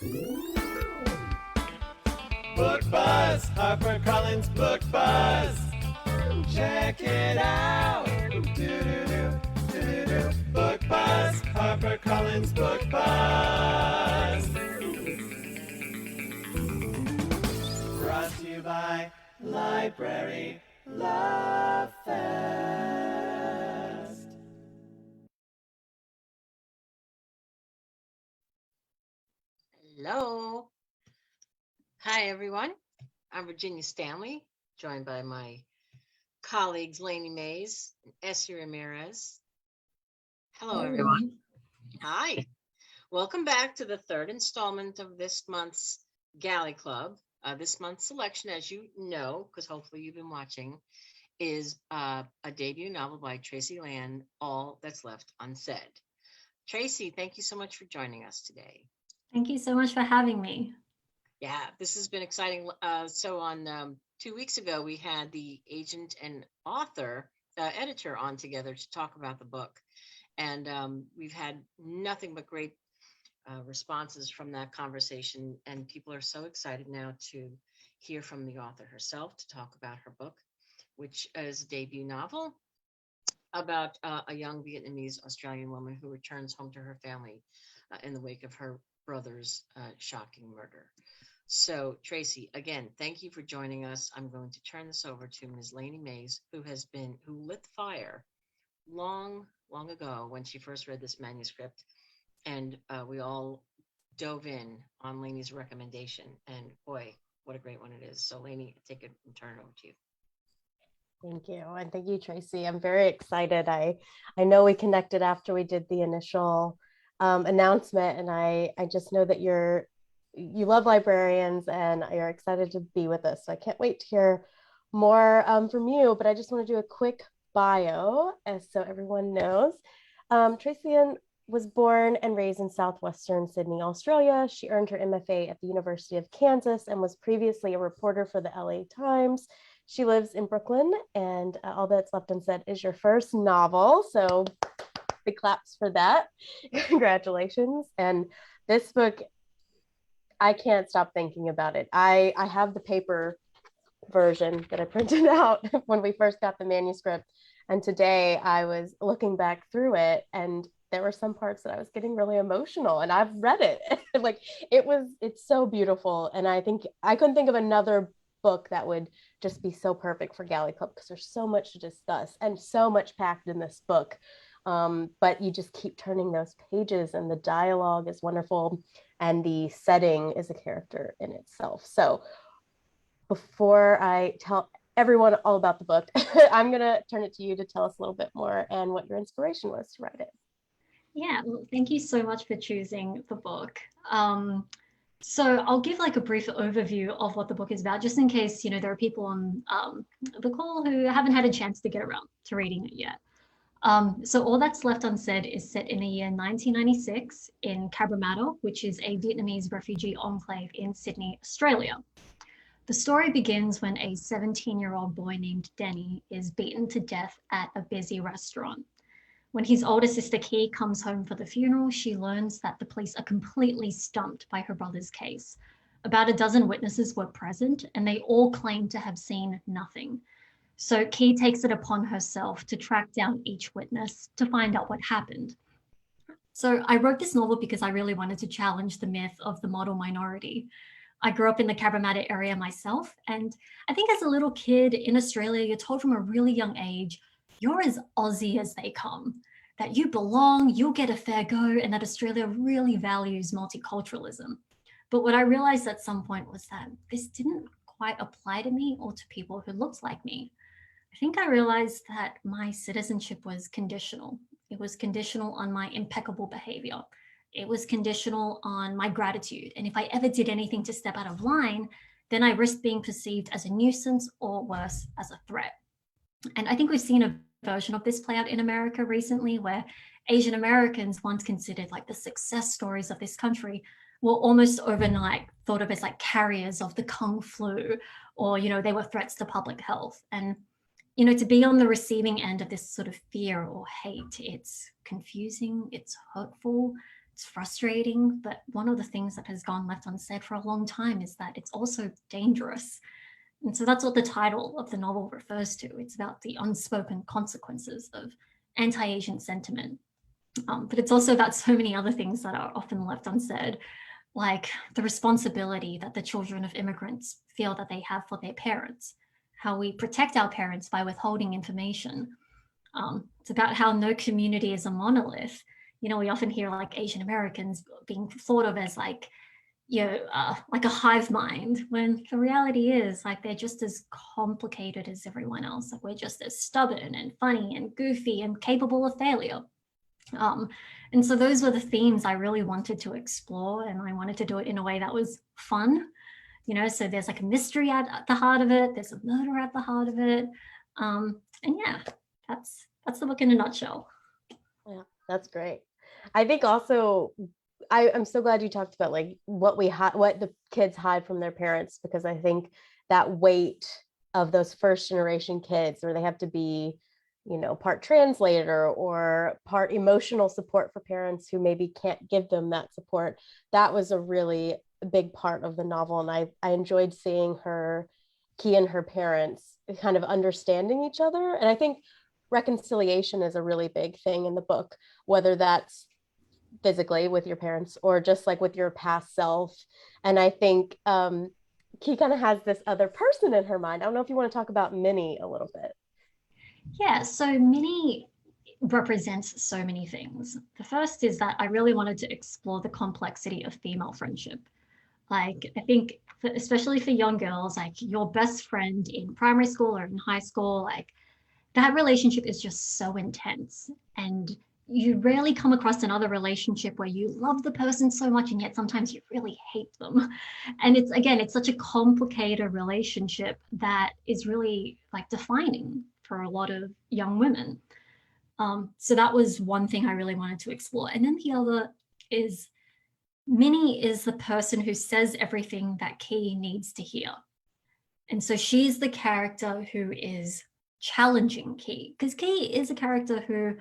Book Buzz, HarperCollins Book Buzz. Check it out. Do-do-do, Book Buzz, HarperCollins Book Buzz. Brought to you by Library Love Fest. Hello. Hi, everyone. I'm Virginia Stanley, joined by my colleagues, Lainey Mays and Essie Ramirez. Hello, everyone. Hi. Welcome back to the third installment of this month's Galley Club. This month's selection, as you know, because hopefully you've been watching, is a debut novel by Tracey Lien, All That's Left Unsaid. Tracy, thank you so much for joining us today. Thank you so much for having me. Yeah, this has been exciting. So on 2 weeks ago, we had the agent and author, editor on together to talk about the book. And we've had nothing but great responses from that conversation. And people are so excited now to hear from the author herself to talk about her book, which is a debut novel about a young Vietnamese-Australian woman who returns home to her family in the wake of her brother's shocking murder. So, Tracy, again, thank you for joining us. I'm going to turn this over to Ms. Lainey Mays, who lit the fire long ago when she first read this manuscript, and we all dove in on Lainey's recommendation. And boy, what a great one it is. So, Lainey, take it and turn it over to you. Thank you. And thank you, Tracy. I'm very excited. I know we connected after we did the initial announcement, and I just know that you love librarians and you're excited to be with us. So I can't wait to hear more from you, but I just want to do a quick bio so everyone knows. Tracey Lien was born and raised in southwestern Sydney, Australia. She earned her MFA at the University of Kansas and was previously a reporter for the LA Times. She lives in Brooklyn, and All That's Left Unsaid is your first novel. So big claps for that. Congratulations. And this book, I can't stop thinking about it. I have the paper version that I printed out when we first got the manuscript. And today I was looking back through it, and there were some parts that I was getting really emotional, and I've read it. It's so beautiful. And I think I couldn't think of another book that would just be so perfect for Galley Club, because there's so much to discuss and so much packed in this book. But you just keep turning those pages, and the dialogue is wonderful, and the setting is a character in itself. So before I tell everyone all about the book, I'm going to turn it to you to tell us a little bit more and what your inspiration was to write it. Yeah, well, thank you so much for choosing the book. So I'll give like a brief overview of what the book is about, just in case, there are people on the call who haven't had a chance to get around to reading it yet. So All That's Left Unsaid is set in the year 1996 in Cabramatta, which is a Vietnamese refugee enclave in Sydney, Australia. The story begins when a 17-year-old boy named Denny is beaten to death at a busy restaurant. When his older sister Key comes home for the funeral, she learns that the police are completely stumped by her brother's case. About a dozen witnesses were present, and they all claim to have seen nothing. So Key takes it upon herself to track down each witness to find out what happened. So I wrote this novel because I really wanted to challenge the myth of the model minority. I grew up in the Cabramatta area myself, and I think as a little kid in Australia, you're told from a really young age, you're as Aussie as they come, that you belong, you'll get a fair go, and that Australia really values multiculturalism. But what I realized at some point was that this didn't quite apply to me or to people who looked like me. I think I realized that my citizenship was conditional. It was conditional on my impeccable behavior. It was conditional on my gratitude. And if I ever did anything to step out of line, then I risked being perceived as a nuisance or worse, as a threat. And I think we've seen a version of this play out in America recently, where Asian Americans, once considered like the success stories of this country, were almost overnight thought of as like carriers of the Kung flu, or, they were threats to public health. And to be on the receiving end of this sort of fear or hate, it's confusing, it's hurtful. it's frustrating, but one of the things that has gone left unsaid for a long time is that it's also dangerous. And so that's what the title of the novel refers to. It's about the unspoken consequences of anti-Asian sentiment. But it's also about so many other things that are often left unsaid, like the responsibility that the children of immigrants feel that they have for their parents, how we protect our parents by withholding information. It's about how no community is a monolith. We often hear like Asian Americans being thought of as like a hive mind, when the reality is like they're just as complicated as everyone else. Like we're just as stubborn and funny and goofy and capable of failure. And so those were the themes I really wanted to explore, and I wanted to do it in a way that was fun. So there's like a mystery at the heart of it. There's a murder at the heart of it. And yeah, that's the book in a nutshell. Yeah, that's great. I think also I'm so glad you talked about like what the kids hide from their parents, because I think that weight of those first generation kids where they have to be, part translator or part emotional support for parents who maybe can't give them that support. That was a really big part of the novel. And I enjoyed seeing Key and her parents kind of understanding each other. And I think reconciliation is a really big thing in the book, whether that's physically with your parents or just like with your past self. And I think Key kind of has this other person in her mind. I don't know if you want to talk about Minnie a little bit. Yeah, so Minnie represents so many things. The first is that I really wanted to explore the complexity of female friendship. Like, I think, especially for young girls, like your best friend in primary school or in high school, like that relationship is just so intense. And you rarely come across another relationship where you love the person so much and yet sometimes you really hate them. And it's such a complicated relationship that is really like defining for a lot of young women. So that was one thing I really wanted to explore. And then the other is Minnie is the person who says everything that Key needs to hear. And so she's the character who is challenging Key, because Key is a character who,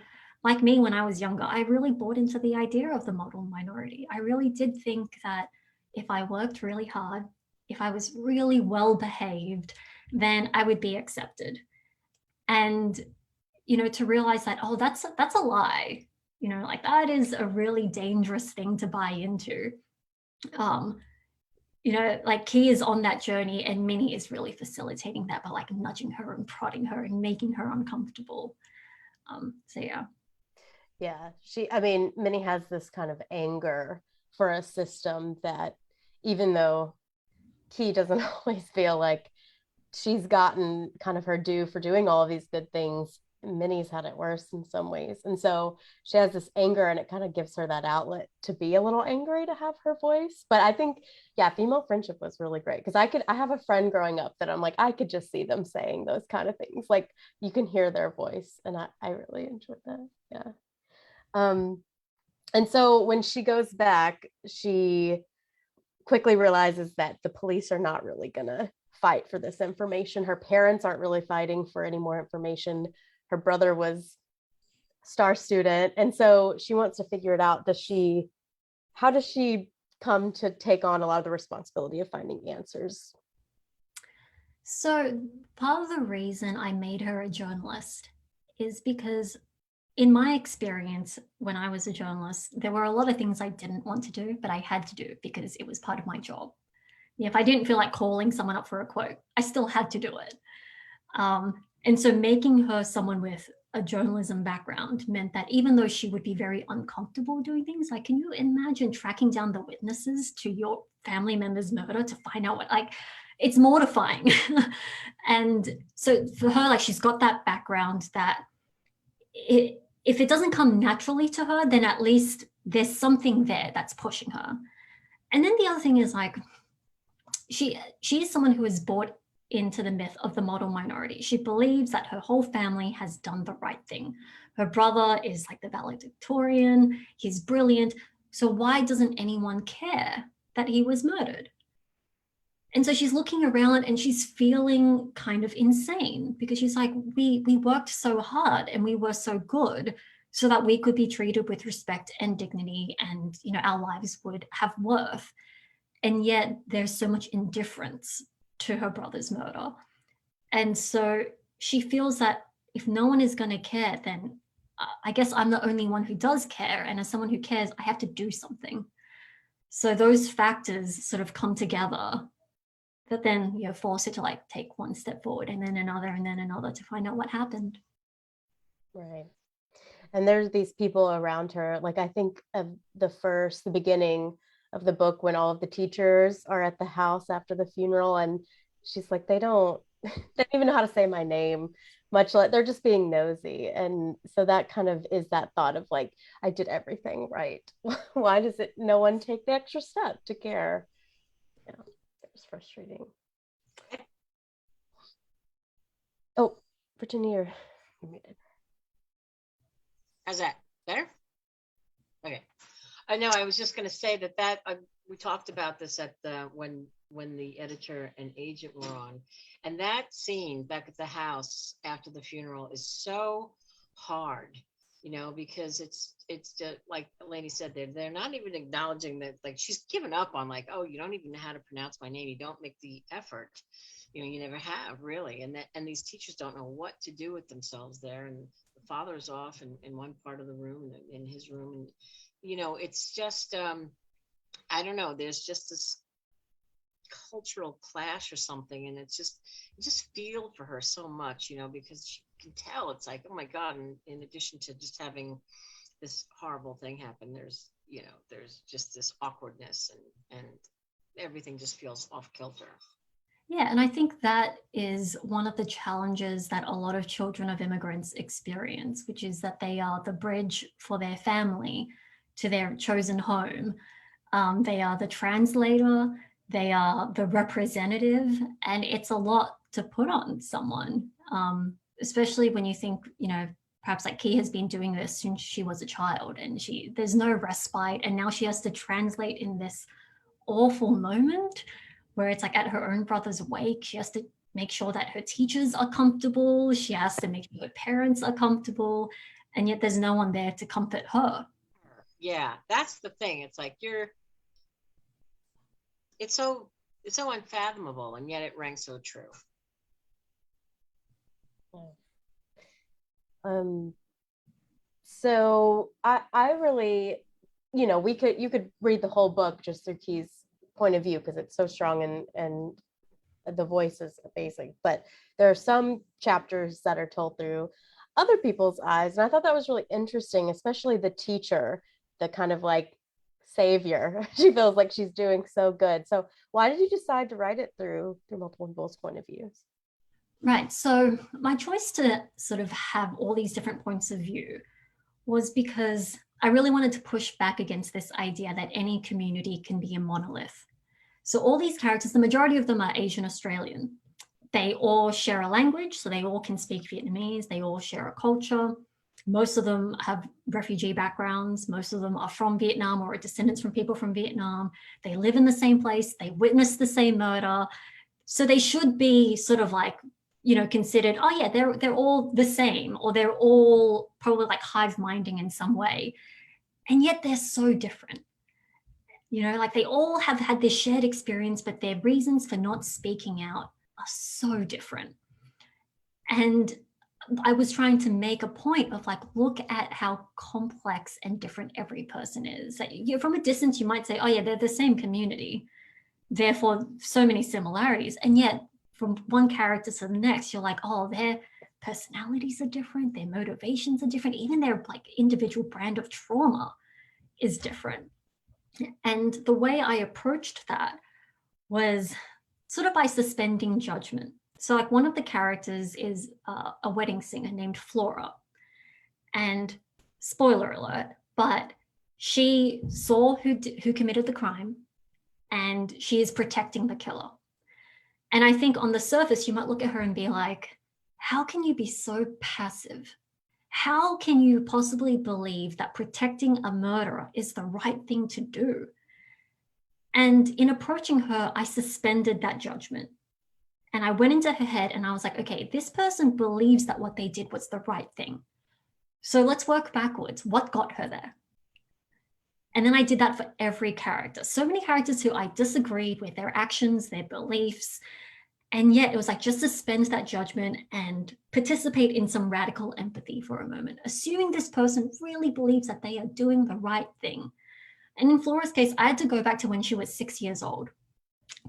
like me when I was younger, I really bought into the idea of the model minority. I really did think that if I worked really hard, if I was really well behaved, then I would be accepted. And, to realize that, oh, that's a lie, like that is a really dangerous thing to buy into. Like Key is on that journey and Minnie is really facilitating that by like nudging her and prodding her and making her uncomfortable. So yeah. Yeah, Minnie has this kind of anger for a system that, even though Key doesn't always feel like she's gotten kind of her due for doing all of these good things, Minnie's had it worse in some ways. And so she has this anger, and it kind of gives her that outlet to be a little angry, to have her voice. But I think, yeah, female friendship was really great, because I have a friend growing up that I'm like, I could just see them saying those kind of things. Like you can hear their voice, and I really enjoyed that. Yeah. And so when she goes back, she quickly realizes that the police are not really gonna fight for this information. Her parents aren't really fighting for any more information. Her brother was star student. And so she wants to figure it out. How does she come to take on a lot of the responsibility of finding answers? So part of the reason I made her a journalist is because in my experience, when I was a journalist, there were a lot of things I didn't want to do, but I had to do because it was part of my job. If I didn't feel like calling someone up for a quote, I still had to do it. And so making her someone with a journalism background meant that even though she would be very uncomfortable doing things, like, can you imagine tracking down the witnesses to your family member's murder to find out it's mortifying. And so for her, like, she's got that background that if it doesn't come naturally to her, then at least there's something there that's pushing her. And then the other thing is, like, she is someone who is bought into the myth of the model minority. She believes that her whole family has done the right thing. Her brother is like the valedictorian, he's brilliant. So why doesn't anyone care that he was murdered? And so she's looking around and she's feeling kind of insane, because she's like, we worked so hard and we were so good. so that we could be treated with respect and dignity, and our lives would have worth. And yet there's so much indifference to her brother's murder. And so she feels that if no one is going to care, then I guess I'm the only one who does care. And as someone who cares, I have to do something. So those factors sort of come together that then force her to like take one step forward and then another to find out what happened. Right. And there's these people around her. Like, I think of the beginning of the book when all of the teachers are at the house after the funeral, and she's like, they don't even know how to say my name, much like they're just being nosy. And so that kind of is that thought of like, I did everything right. Why does no one take the extra step to care? It's frustrating. Oh, Brittany, you're muted. How's that? Better? Okay. I know. I was just going to say that we talked about this at when the editor and agent were on, and that scene back at the house after the funeral is so hard, because it's just like Lainey said, they're not even acknowledging that, like, she's given up on, like, oh, you don't even know how to pronounce my name, you don't make the effort, you never have really, and these teachers don't know what to do with themselves there, and the father's off in one part of the room, in his room, and it's just I don't know, there's just this cultural clash or something, and you just feel for her so much, because you can tell it's like, oh my God, and in addition to just having this horrible thing happen, there's just this awkwardness, and everything just feels off kilter. Yeah, and I think that is one of the challenges that a lot of children of immigrants experience, which is that they are the bridge for their family to their chosen home. They are the translator, they are the representative, and it's a lot to put on someone, especially when you think, perhaps like Key has been doing this since she was a child, and there's no respite, and now she has to translate in this awful moment where it's like at her own brother's wake, she has to make sure that her teachers are comfortable, she has to make sure her parents are comfortable, and yet there's no one there to comfort her. Yeah, that's the thing. It's like it's so unfathomable, and yet it rang so true. So I really, you could read the whole book just through Key's point of view because it's so strong, and the voice is amazing, but there are some chapters that are told through other people's eyes, and I thought that was really interesting, especially the teacher, the kind of like savior. She feels like she's doing so good. So why did you decide to write it through multiple people's point of views? Right, so my choice to sort of have all these different points of view was because I really wanted to push back against this idea that any community can be a monolith. So all these characters, the majority of them are Asian Australian. They all share a language, so they all can speak Vietnamese, they all share a culture. Most of them have refugee backgrounds. Most of them are from Vietnam or are descendants from people from Vietnam. They live in the same place, they witness the same murder. So they should be sort of like, considered, oh yeah, they're all the same, or they're all probably like hive-minding in some way. And yet they're so different. Like they all have had this shared experience, but their reasons for not speaking out are so different. And I was trying to make a point of like, look at how complex and different every person is. Like, from a distance, you might say, oh yeah, they're the same community, therefore so many similarities. And yet from one character to the next, you're like, oh, their personalities are different, their motivations are different, even their like individual brand of trauma is different. And the way I approached that was sort of by suspending judgment. So like one of the characters is a wedding singer named Flora. And spoiler alert, but she saw who committed the crime, and she is protecting the killer. And I think on the surface, you might look at her and be like, how can you be so passive? How can you possibly believe that protecting a murderer is the right thing to do? And in approaching her, I suspended that judgment. And I went into her head and I was like, okay, this person believes that what they did was the right thing. So let's work backwards. What got her there? And then I did that for every character. So many characters who I disagreed with their actions, their beliefs. And yet it was like, just suspend that judgment and participate in some radical empathy for a moment, assuming this person really believes that they are doing the right thing. And in Flora's case, I had to go back to when she was 6 years old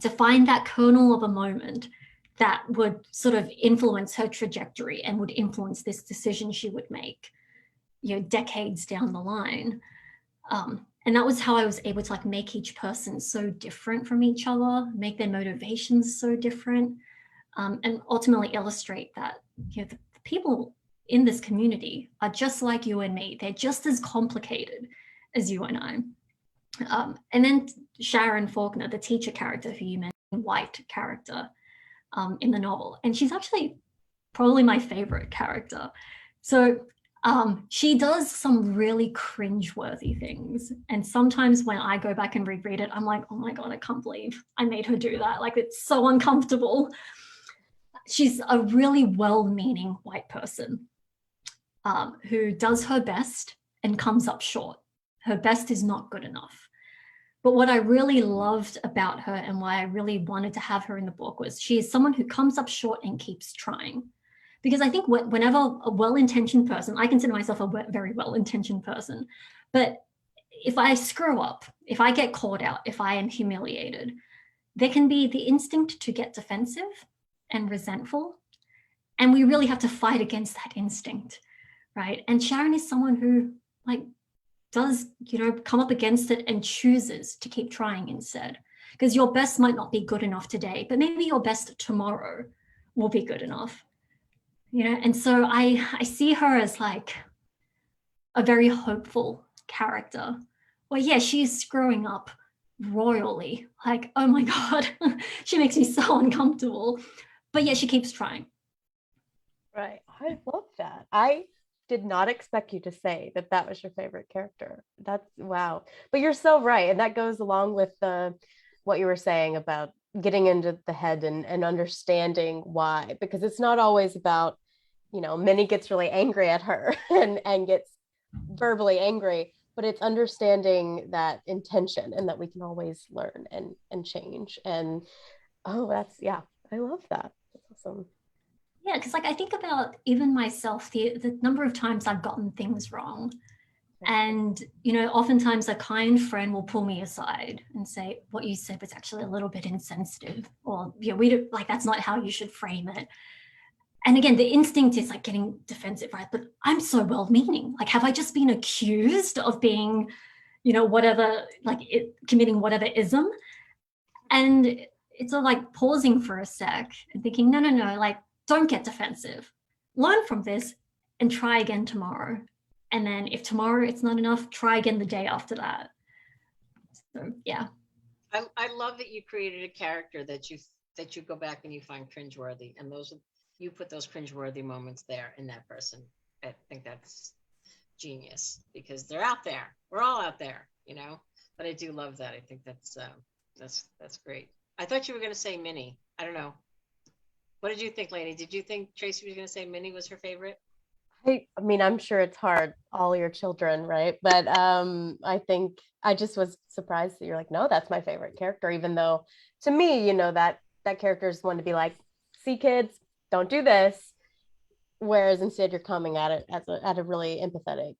to find that kernel of a moment that would sort of influence her trajectory and would influence this decision she would make, decades down the line. And that was how I was able to like make each person so different from each other, make their motivations so different, and ultimately illustrate that the people in this community are just like you and me. They're just as complicated as you and I. And then Sharon Faulkner, the teacher character who you mentioned, white character in the novel, and she's actually probably my favorite character. So she does some really cringe-worthy things. And sometimes when I go back and reread it, I'm like, oh my God, I can't believe I made her do that. Like, it's so uncomfortable. She's a really well-meaning white person who does her best and comes up short. Her best is not good enough. But what I really loved about her and why I really wanted to have her in the book was she is someone who comes up short and keeps trying. Because I think whenever a well-intentioned person, I consider myself a very well-intentioned person, but if I screw up, if I get caught out, if I am humiliated, there can be the instinct to get defensive and resentful. And we really have to fight against that instinct, right? And Sharon is someone who like does, come up against it and chooses to keep trying instead. Because your best might not be good enough today, but maybe your best tomorrow will be good enough. And so I see her as like a very hopeful character. Well, yeah, she's screwing up royally. Like, oh my God, she makes me so uncomfortable. But yeah, she keeps trying. Right. I love that. I did not expect you to say that that was your favorite character. That's wow. But you're so right. And that goes along with what you were saying about getting into the head and understanding why, because it's not always about, Minnie gets really angry at her and gets verbally angry, but it's understanding that intention and that we can always learn and change. And yeah, I love that. That's awesome. Yeah, because like I think about even myself, the number of times I've gotten things wrong. And, oftentimes a kind friend will pull me aside and say, what you said was actually a little bit insensitive, or, we don't, like, that's not how you should frame it. And again, the instinct is like getting defensive, right? But I'm so well-meaning. Like, have I just been accused of being, whatever, like committing whatever ism? And it's all like pausing for a sec and thinking, no, like, don't get defensive. Learn from this and try again tomorrow. And then if tomorrow it's not enough, try again the day after that. So yeah. I love that you created a character that you go back and you find cringeworthy, and you put those cringeworthy moments there in that person. I think that's genius because they're out there. We're all out there, But I do love that. I think that's great. I thought you were going to say Minnie. I don't know. What did you think, Lainey? Did you think Tracy was going to say Minnie was her favorite? I mean, I'm sure it's hard, all your children, right? But I think I just was surprised that you're like, no, that's my favorite character, even though to me, that character is one to be like, see, kids, don't do this. Whereas instead you're coming at it at a really empathetic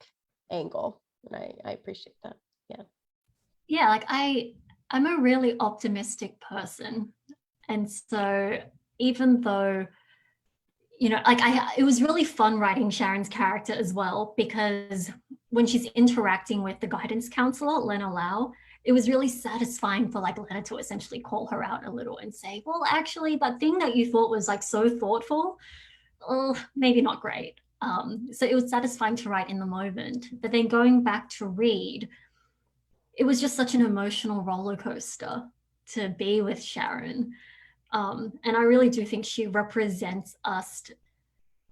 angle. And I appreciate that. Yeah. Yeah, like I'm a really optimistic person. And so even though it was really fun writing Sharon's character as well, because when she's interacting with the guidance counselor, Lena Lau, it was really satisfying for like Lena to essentially call her out a little and say, well, actually, that thing that you thought was like so thoughtful, maybe not great. So it was satisfying to write in the moment. But then going back to read, it was just such an emotional roller coaster to be with Sharon. And I really do think she represents us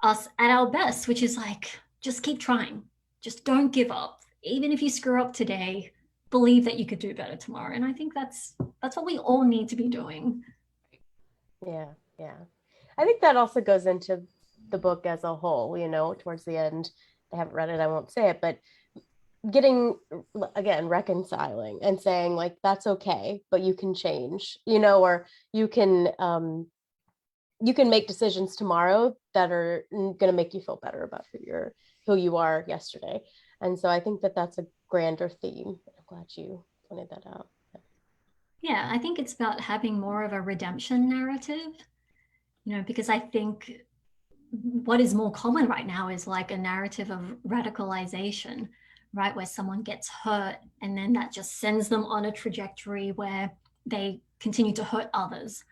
at our best, which is like, just keep trying. Just don't give up. Even if you screw up today, believe that you could do better tomorrow. And I think that's what we all need to be doing. Yeah. I think that also goes into the book as a whole, towards the end. they haven't read it, I won't say it, but getting, again, reconciling and saying like, that's okay, but you can change, or you can make decisions tomorrow that are going to make you feel better about who you are yesterday. And so I think that that's a grander theme. I'm glad you pointed that out. Yeah, I think it's about having more of a redemption narrative, because I think what is more common right now is like a narrative of radicalization, right? Where someone gets hurt and then that just sends them on a trajectory where they continue to hurt others.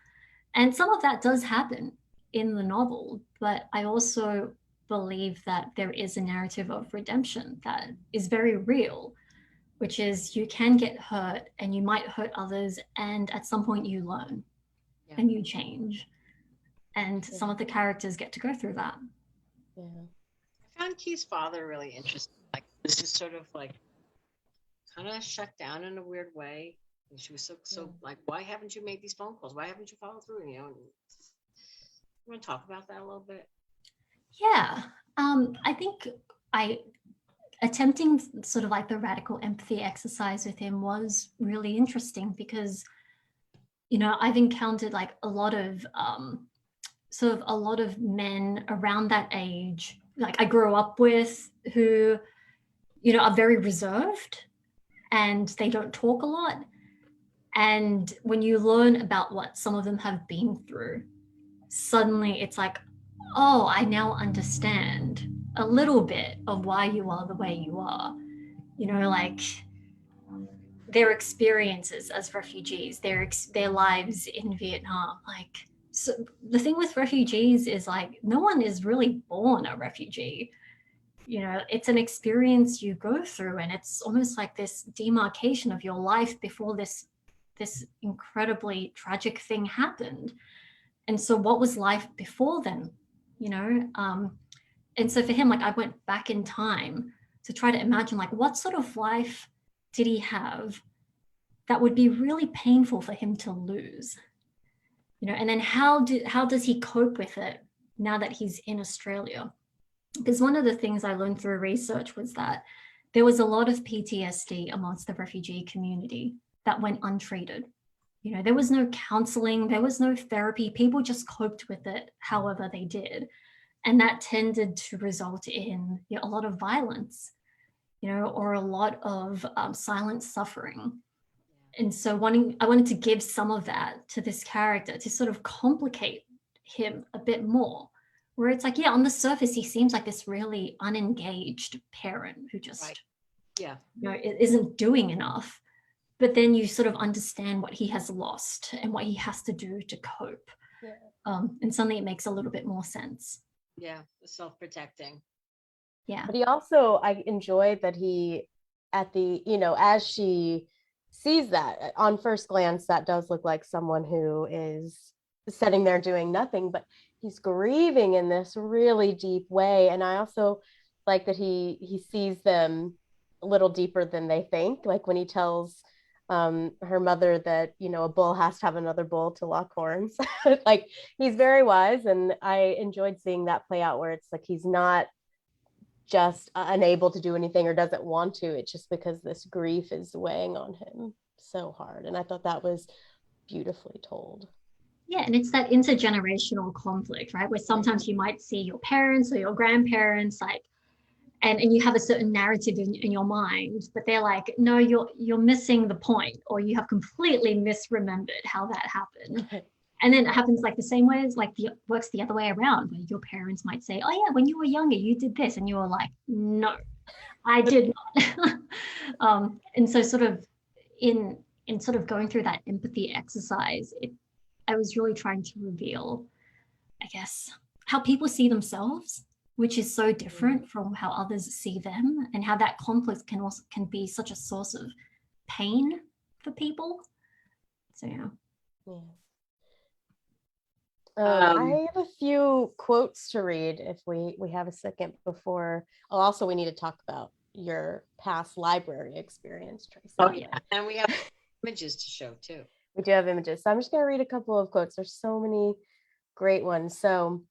And some of that does happen in the novel, but I also believe that there is a narrative of redemption that is very real, which is you can get hurt and you might hurt others, and at some point you learn and you change. And some of the characters get to go through that. Yeah. I found Key's father really interesting. Like, this is sort of like kind of shut down in a weird way. And she was so like, why haven't you made these phone calls? Why haven't you followed through? You want to talk about that a little bit? Yeah. I think attempting sort of like the radical empathy exercise with him was really interesting because, I've encountered like a lot of men around that age, like I grew up with, who, are very reserved and they don't talk a lot. And when you learn about what some of them have been through, suddenly it's like, oh, I now understand a little bit of why you are the way you are. Like their experiences as refugees, their lives in Vietnam. Like, so the thing with refugees is like no one is really born a refugee. It's an experience you go through, and it's almost like this demarcation of your life before this incredibly tragic thing happened. And so what was life before then? And so for him, like I went back in time to try to imagine like what sort of life did he have that would be really painful for him to lose, and then how does he cope with it now that he's in Australia? Because one of the things I learned through research was that there was a lot of PTSD amongst the refugee community that went untreated. There was no counseling, there was no therapy. People just coped with it however they did. And that tended to result in a lot of violence, or a lot of silent suffering. And so I wanted to give some of that to this character to sort of complicate him a bit more, where it's like, on the surface, he seems like this really unengaged parent who just, isn't doing enough. But then you sort of understand what he has lost and what he has to do to cope. Yeah. And suddenly it makes a little bit more sense. Yeah, self-protecting. Yeah. But he also, I enjoyed that he, at the, as she sees that, on first glance, that does look like someone who is sitting there doing nothing, but he's grieving in this really deep way. And I also like that he sees them a little deeper than they think. Like when he tells her mother that, a bull has to have another bull to lock horns. Like he's very wise. And I enjoyed seeing that play out where it's like, he's not just unable to do anything or doesn't want to. It's just because this grief is weighing on him so hard. And I thought that was beautifully told. Yeah, and it's that intergenerational conflict, right? Where sometimes you might see your parents or your grandparents, like, and you have a certain narrative in your mind, but they're like, no, you're missing the point, or you have completely misremembered how that happened. And then it happens like the same way as works the other way around, where your parents might say, oh yeah, when you were younger, you did this. And you were like, no, I did not. And so sort of in sort of going through that empathy exercise, I was really trying to reveal, I guess, how people see themselves, which is so different from how others see them, and how that conflict can be such a source of pain for people. So yeah. I have a few quotes to read if we have a second before. Oh, also we need to talk about your past library experience, Tracy. Oh yeah, and we have images to show too. We do have images. So I'm just going to read a couple of quotes. There's so many great ones. So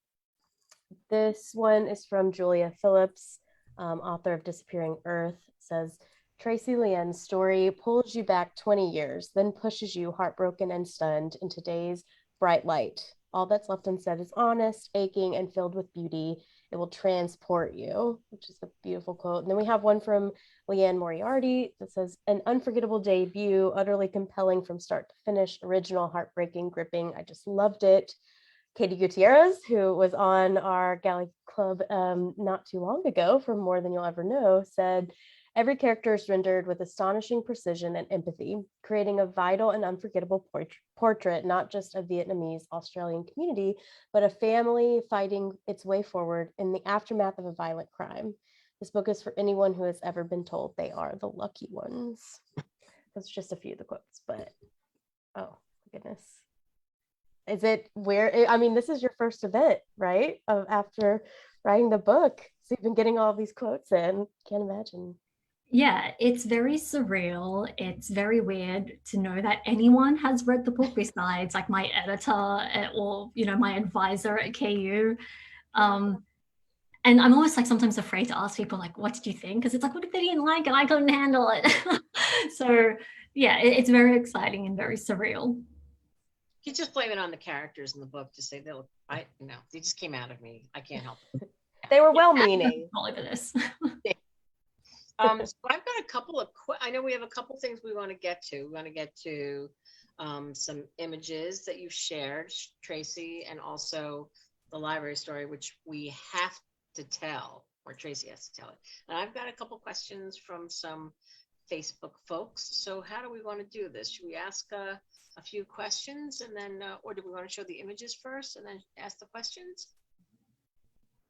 this one is from Julia Phillips. author of Disappearing Earth, says, Tracey Lien's story pulls you back 20 years, then pushes you, heartbroken and stunned, into today's bright light. All that's left unsaid is honest, aching, and filled with beauty. It will transport you, which is a beautiful quote. And then we have one from Leanne Moriarty that says, an unforgettable debut, utterly compelling from start to finish, original, heartbreaking, gripping. I just loved it. Katie Gutierrez, who was on our Galley Club not too long ago for More Than You'll Ever Know, said, every character is rendered with astonishing precision and empathy, creating a vital and unforgettable portrait, not just of Vietnamese-Australian community, but a family fighting its way forward in the aftermath of a violent crime. This book is for anyone who has ever been told they are the lucky ones. That's just a few of the quotes, but oh, goodness. Is it where, I mean, this is your first event, right? After writing the book. So you've been getting all these quotes in. Can't imagine. Yeah, it's very surreal. It's very weird to know that anyone has read the book besides like my editor or, you know, my advisor at KU. And I'm always like sometimes afraid to ask people like, what did you think? Because it's like, what if they didn't like it? I couldn't handle it. So yeah, it's very exciting and very surreal. You just blame it on the characters in the book to say they just came out of me. I can't help it. They were well-meaning. All over this. So I've got a couple of, I know we have a couple things we want to get to. We want to get to some images that you've shared, Tracy, and also the library story, which we have to tell, or Tracy has to tell it. And I've got a couple questions from some Facebook folks. So how do we want to do this? Should we ask a few questions and then, or do we want to show the images first and then ask the questions?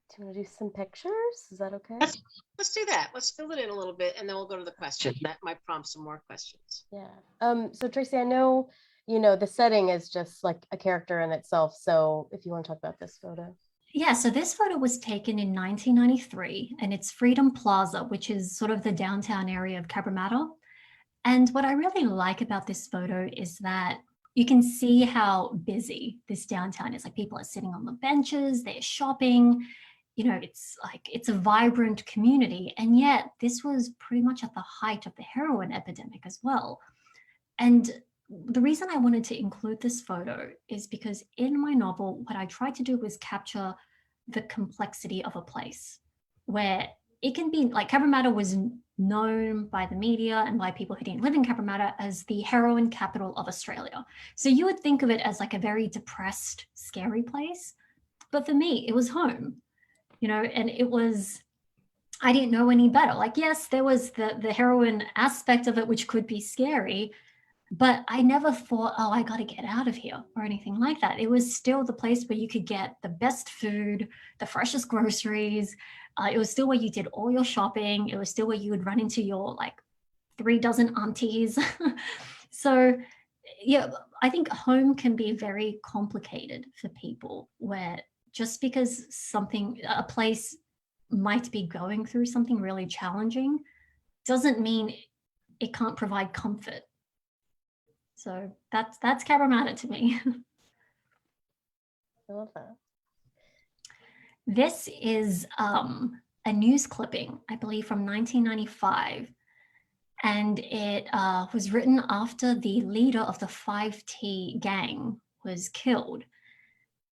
Do you want to do some pictures? Is that okay? Let's do that. Let's fill it in a little bit and then we'll go to the question. That might prompt some more questions. Yeah. So Tracy, I know, you know, the setting is just like a character in itself. So if you want to talk about this photo. Yeah, so this photo was taken in 1993 and it's Freedom Plaza, which is sort of the downtown area of Cabramatta. And what I really like about this photo is that you can see how busy this downtown is. Like people are sitting on the benches, they're shopping, you know, it's like, it's a vibrant community. And yet this was pretty much at the height of the heroin epidemic as well. And the reason I wanted to include this photo is because in my novel, what I tried to do was capture the complexity of a place where it can be like Cabramatta was known by the media and by people who didn't live in Cabramatta as the heroin capital of Australia. So you would think of it as like a very depressed, scary place. But for me, it was home, you know, and it was, I didn't know any better. Like, yes, there was the heroin aspect of it, which could be scary, but I never thought, oh, I got to get out of here or anything like that. It was still the place where you could get the best food, the freshest groceries. It was still where you did all your shopping. It was still where you would run into your like 3 dozen aunties. So yeah, I think home can be very complicated for people where just because a place might be going through something really challenging doesn't mean it can't provide comfort. So that's Cabramatta to me. I love that. This is a news clipping, I believe, from 1995. And it was written after the leader of the 5T gang was killed.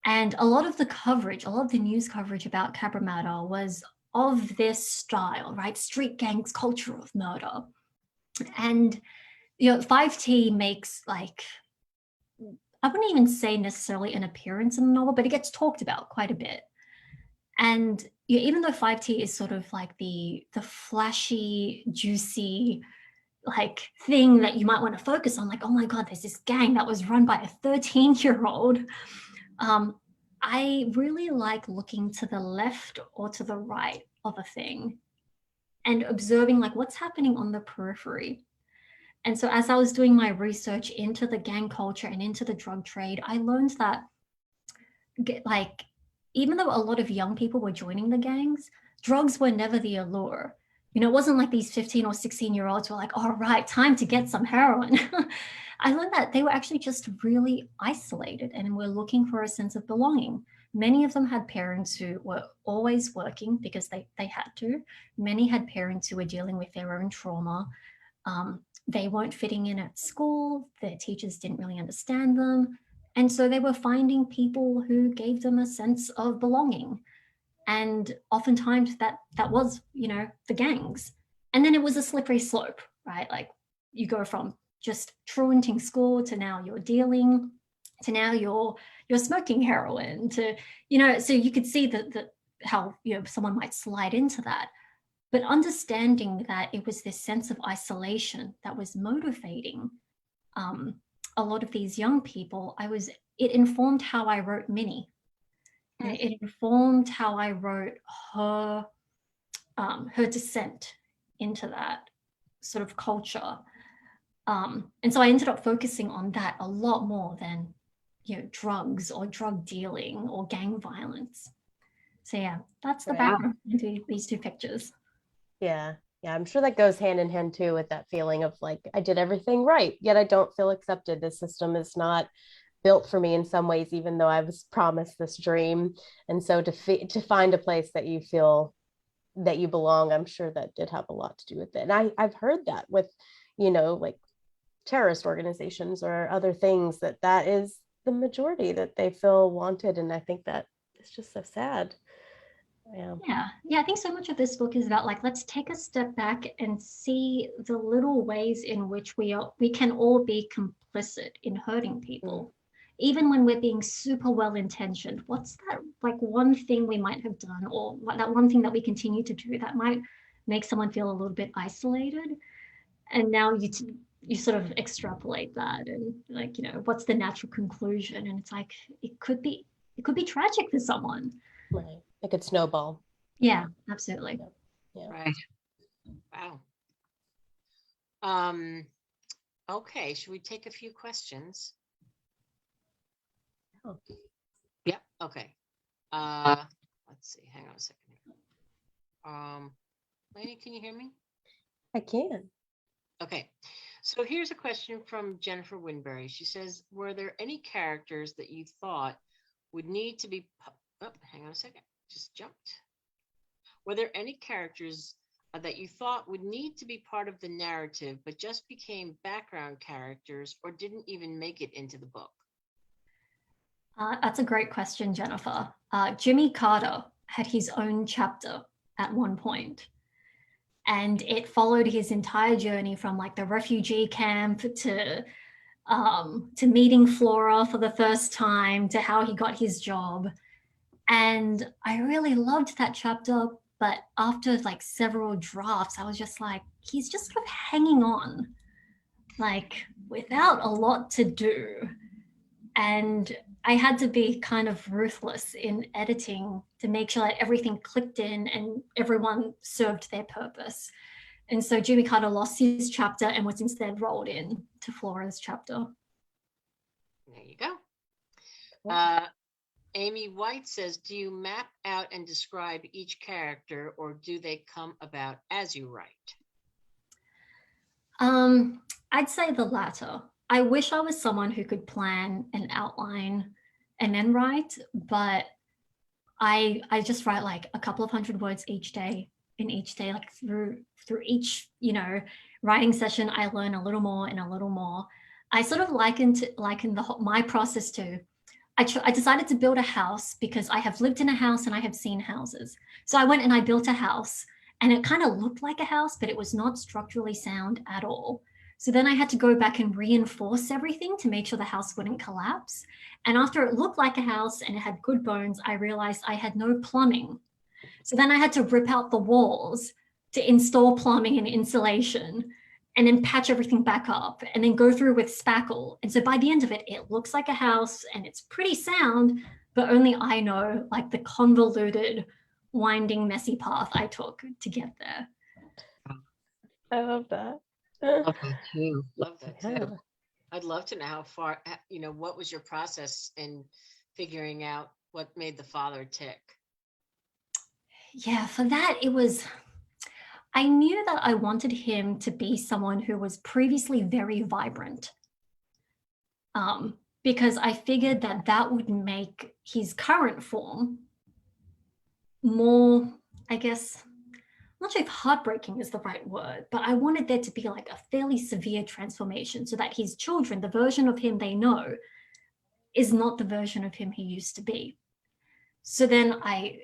And a lot of the news coverage about Cabramatta was of this style, right? Street gangs, culture of murder. And you know, 5T makes like, I wouldn't even say necessarily an appearance in the novel, but it gets talked about quite a bit. And yeah, even though 5T is sort of like the flashy, juicy, like thing that you might want to focus on, like, oh my God, there's this gang that was run by a 13-year-old. I really like looking to the left or to the right of a thing and observing like what's happening on the periphery. And so as I was doing my research into the gang culture and into the drug trade, I learned that like, even though a lot of young people were joining the gangs, drugs were never the allure. You know, it wasn't like these 15 or 16-year-olds were like, all right, time to get some heroin. I learned that they were actually just really isolated and were looking for a sense of belonging. Many of them had parents who were always working because they had to. Many had parents who were dealing with their own trauma. They weren't fitting in at school. Their teachers didn't really understand them. And so they were finding people who gave them a sense of belonging. And oftentimes that was, the gangs. And then it was a slippery slope, right? Like you go from just truanting school to now you're dealing, to now you're smoking heroin, to, so you could see that how, someone might slide into that. But understanding that it was this sense of isolation that was motivating a lot of these young people, it informed how I wrote Minnie. It informed how I wrote her descent into that sort of culture. And so I ended up focusing on that a lot more than, drugs or drug dealing or gang violence. So yeah, that's the background into these two pictures. Yeah. I'm sure that goes hand in hand too with that feeling of like, I did everything right, yet I don't feel accepted. This system is not built for me in some ways, even though I was promised this dream. And so to find a place that you feel that you belong, I'm sure that did have a lot to do with it. And I've heard that with, like terrorist organizations or other things, that is the majority, that they feel wanted. And I think that it's just so sad. Yeah. I think so much of this book is about like, let's take a step back and see the little ways in which we can all be complicit in hurting people. Even when we're being super well-intentioned, what's that like one thing we might have done, or that one thing that we continue to do that might make someone feel a little bit isolated? And now you sort of extrapolate that and like, what's the natural conclusion? And it's like, it could be tragic for someone. Right. It could snowball. Yeah, absolutely. Yeah. Right. Wow. Okay, should we take a few questions? Oh. Yeah, okay. Let's see, hang on a second here. Minnie, can you hear me? I can. Okay, so here's a question from Jennifer Winbury. She says, were there any characters that you thought would need to be, hang on a second, just jumped. Were there any characters that you thought would need to be part of the narrative, but just became background characters or didn't even make it into the book? That's a great question, Jennifer. Jimmy Carter had his own chapter at one point, and it followed his entire journey from like the refugee camp to meeting Flora for the first time, to how he got his job. And I really loved that chapter, but after like several drafts, I was just like, he's just sort of hanging on, like without a lot to do. And I had to be kind of ruthless in editing to make sure that everything clicked in and everyone served their purpose. And so Jimmy Carter lost his chapter and was instead rolled in to Flora's chapter. There you go. Amy White says, do you map out and describe each character, or do they come about as you write? I'd say the latter. I wish I was someone who could plan and outline and then write, but I just write like a couple of hundred words each day. And each day, like through each, writing session, I learn a little more and a little more. I sort of liken my process to, I decided to build a house because I have lived in a house and I have seen houses. So I went and I built a house, and it kind of looked like a house, but it was not structurally sound at all. So then I had to go back and reinforce everything to make sure the house wouldn't collapse. And after it looked like a house and it had good bones, I realized I had no plumbing. So then I had to rip out the walls to install plumbing and insulation, and then patch everything back up, and then go through with spackle. And so by the end of it, it looks like a house and it's pretty sound, but only I know like the convoluted, winding, messy path I took to get there. I love that. Love that too. Love that too. Yeah. I'd love to know how far, what was your process in figuring out what made the father tick? Yeah, for that, I knew that I wanted him to be someone who was previously very vibrant. because I figured that that would make his current form more, I guess, I'm not sure if heartbreaking is the right word, but I wanted there to be like a fairly severe transformation so that his children, the version of him they know, is not the version of him he used to be. So then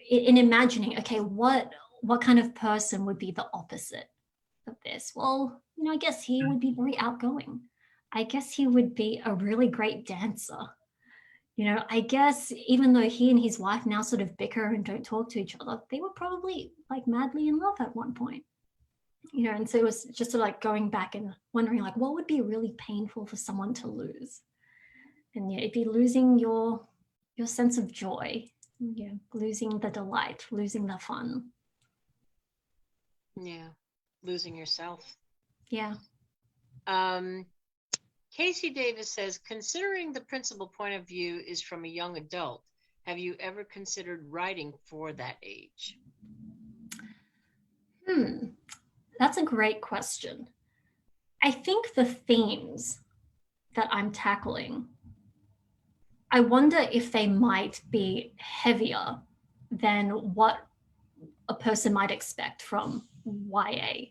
in imagining, okay, what kind of person would be the opposite of this? Well, I guess he would be very outgoing. I guess he would be a really great dancer. I guess even though he and his wife now sort of bicker and don't talk to each other, they were probably like madly in love at one point. And so it was just sort of like going back and wondering like what would be really painful for someone to lose. And it'd be losing your sense of joy, losing the delight, losing the fun. Yeah, losing yourself. Yeah. Casey Davis says, considering the principal point of view is from a young adult, have you ever considered writing for that age? That's a great question. I think the themes that I'm tackling, I wonder if they might be heavier than what a person might expect from YA.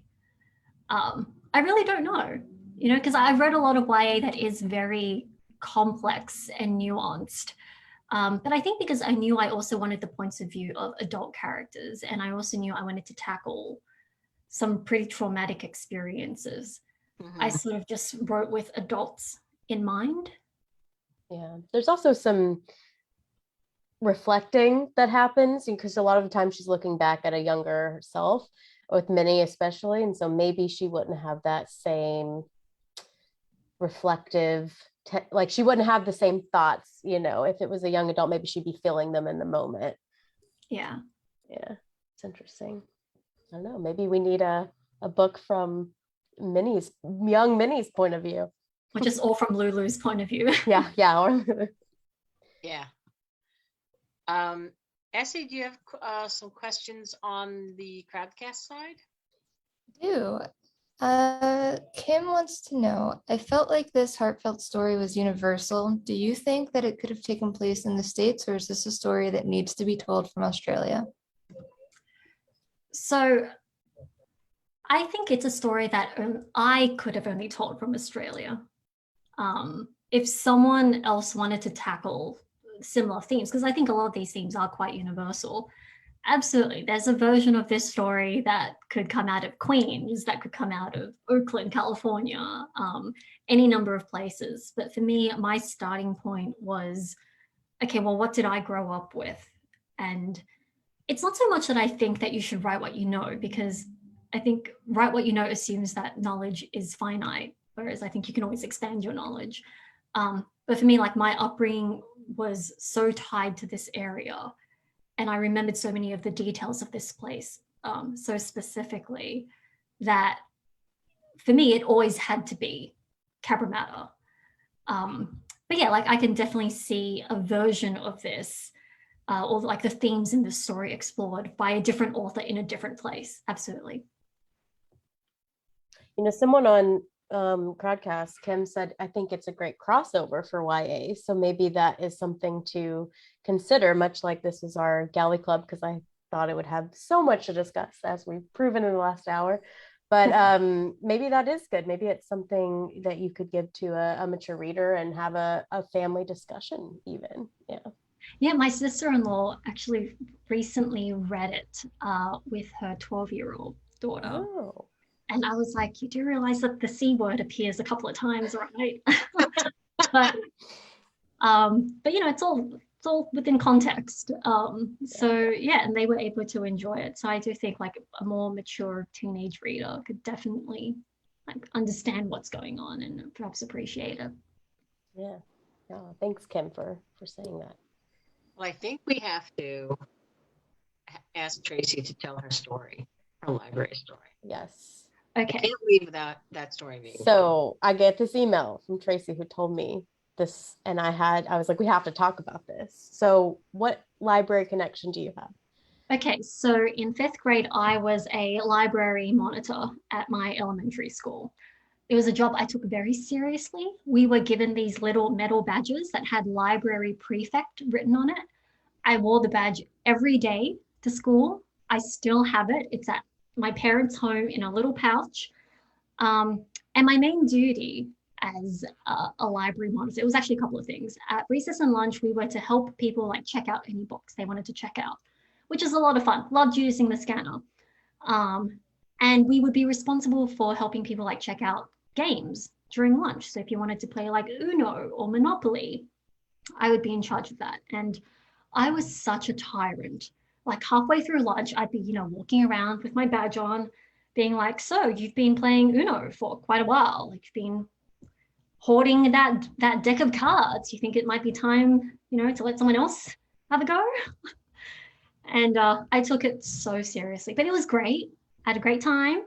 I really don't know, because I've read a lot of YA that is very complex and nuanced. But I think because I knew I also wanted the points of view of adult characters, and I also knew I wanted to tackle some pretty traumatic experiences, I sort of just wrote with adults in mind. Yeah, there's also some reflecting that happens because a lot of the time she's looking back at a younger herself, with Minnie especially, and so maybe she wouldn't have that same reflective like she wouldn't have the same thoughts, if it was a young adult, maybe she'd be feeling them in the moment. Yeah, it's interesting. I don't know, maybe we need a book from young Minnie's point of view, which is all from Lulu's point of view. yeah. Yeah. Essie, do you have some questions on the Crowdcast side? I do. Kim wants to know, I felt like this heartfelt story was universal. Do you think that it could have taken place in the States, or is this a story that needs to be told from Australia? So I think it's a story that I could have only told from Australia. If someone else wanted to tackle similar themes, because I think a lot of these themes are quite universal, absolutely. There's a version of this story that could come out of Queens, that could come out of Oakland, California, any number of places. But for me, my starting point was, okay, well, what did I grow up with? And it's not so much that I think that you should write what you know, because I think write what you know assumes that knowledge is finite, whereas I think you can always expand your knowledge. But for me, like my upbringing was so tied to this area, and I remembered so many of the details of this place so specifically, that for me, it always had to be Cabramatta. But yeah, like I can definitely see a version of this or like the themes in the story explored by a different author in a different place. Absolutely. Someone on Crowdcast, Kim, said, I think it's a great crossover for YA. So maybe that is something to consider, much like this is our Galley Club, because I thought it would have so much to discuss, as we've proven in the last hour. But maybe that is good. Maybe it's something that you could give to a mature reader and have a family discussion even. Yeah, my sister-in-law actually recently read it with her 12-year-old daughter. Oh. And I was like, you do realize that the C word appears a couple of times, right? but it's all within context. So yeah, and they were able to enjoy it. So I do think like a more mature teenage reader could definitely like understand what's going on and perhaps appreciate it. Yeah. Thanks, Kim, for saying that. Well, I think we have to ask Tracy to tell her story, her library story. Yes. Okay. I can't leave without that story being. So I get this email from Tracy who told me this, and I was like, we have to talk about this. So what library connection do you have? Okay, so in 5th grade, I was a library monitor at my elementary school. it was a job I took very seriously. We were given these little metal badges that had library prefect written on it. I wore the badge every day to school. I still have it. It's at my parents' home in a little pouch. And my main duty as a library monitor, it was actually a couple of things. At recess and lunch, we were to help people like check out any books they wanted to check out, which is a lot of fun. Loved using the scanner. And we would be responsible for helping people like check out games during lunch. So if you wanted to play like Uno or Monopoly, I would be in charge of that. And I was such a tyrant. Like halfway through lunch, I'd be, walking around with my badge on, being like, so you've been playing Uno for quite a while. Like you've been hoarding that deck of cards. You think it might be time, to let someone else have a go? And I took it so seriously, but it was great. I had a great time.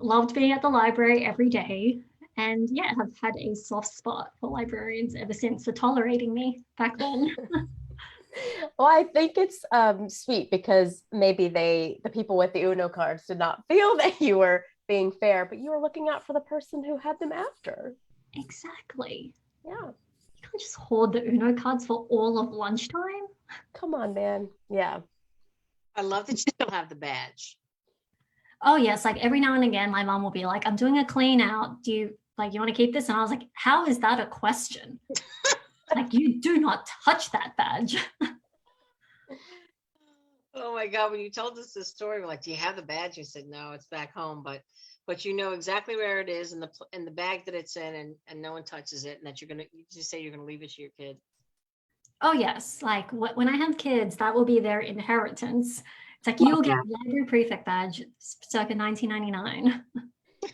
Loved being at the library every day. And yeah, have had a soft spot for librarians ever since, for tolerating me back then. Well, I think it's sweet because maybe the people with the Uno cards did not feel that you were being fair, but you were looking out for the person who had them after. Exactly. Yeah. You can't just hoard the Uno cards for all of lunchtime. Come on, man. Yeah. I love that you still have the badge. Oh yes, like every now and again, my mom will be like, "I'm doing a clean out. Do you want to keep this?" And I was like, "How is that a question? Like, you do not touch that badge." Oh my God, when you told us this story, we're like, do you have the badge? You said, no, it's back home, but you know exactly where it is in the bag that it's in, and no one touches it, and that you just say you're gonna leave it to your kid. Oh yes, like when I have kids, that will be their inheritance. It's like Love you'll get that. a library prefect badge circa 1999.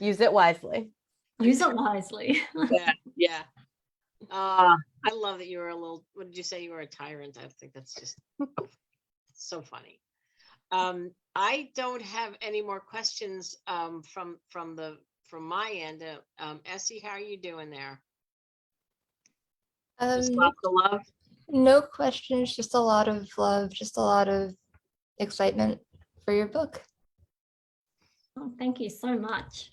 Use it wisely. Use it wisely. Yeah. I love that you were what did you say? You were a tyrant. I think that's just so funny. I don't have any more questions from my end. Essie, how are you doing there? Just No, lots of love. no questions, just a lot of love, just a lot of excitement for your book. Oh, thank you so much.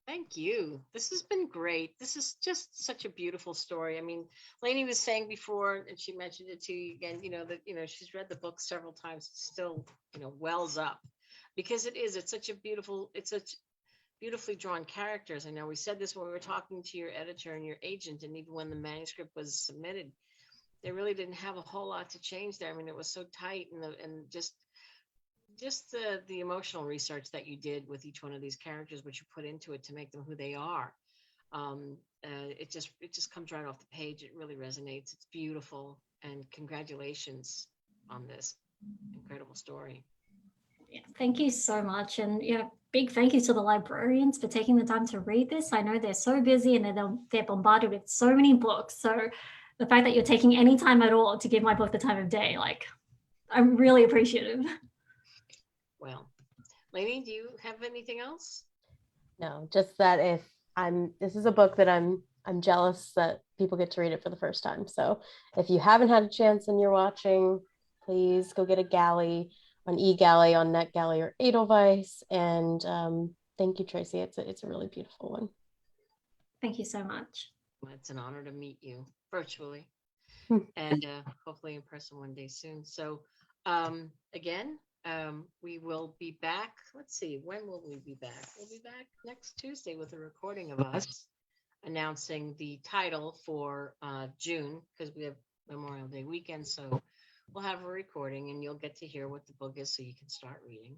Thank you. This has been great. This is just such a beautiful story. I mean, Lainey was saying before, and she mentioned it to you again, that, she's read the book several times. It still, wells up because it's such beautifully drawn characters. I know we said this when we were talking to your editor and your agent, and even when the manuscript was submitted, they really didn't have a whole lot to change there. I mean, it was so tight, and just the emotional research that you did with each one of these characters, which you put into it to make them who they are. It just comes right off the page. It really resonates. It's beautiful, and congratulations on this incredible story. Yeah, thank you so much. And big thank you to the librarians for taking the time to read this. I know they're so busy and they're bombarded with so many books. So the fact that you're taking any time at all to give my book the time of day, like, I'm really appreciative. Well, Lainey, do you have anything else? No, just that this is a book that I'm jealous that people get to read it for the first time. So if you haven't had a chance and you're watching, please go get a Galley on eGalley, on NetGalley, or Edelweiss. And thank you, Tracy. It's a really beautiful one. Thank you so much. Well, it's an honor to meet you virtually and hopefully in person one day soon. So again, we will be back. Let's see, when will we be back? We'll be back next Tuesday with a recording of us announcing the title for June, because we have Memorial Day weekend. So we'll have a recording and you'll get to hear what the book is so you can start reading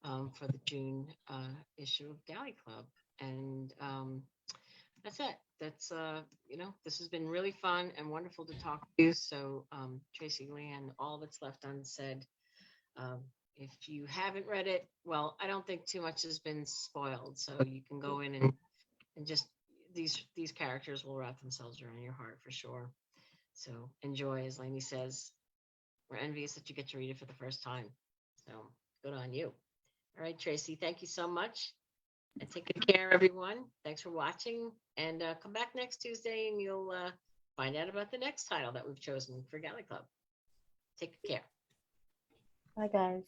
for the June issue of Galley Club. And that's it. That's, this has been really fun and wonderful to talk to you. So Tracey Lien, All That's Left Unsaid. If you haven't read it, well, I don't think too much has been spoiled. So you can go in and just, these characters will wrap themselves around your heart for sure. So enjoy, as Lainey says. We're envious that you get to read it for the first time. So good on you. All right, Tracy, thank you so much. And take good care, everyone. Thanks for watching. And come back next Tuesday and you'll find out about the next title that we've chosen for Galley Club. Take good care. Bye, guys.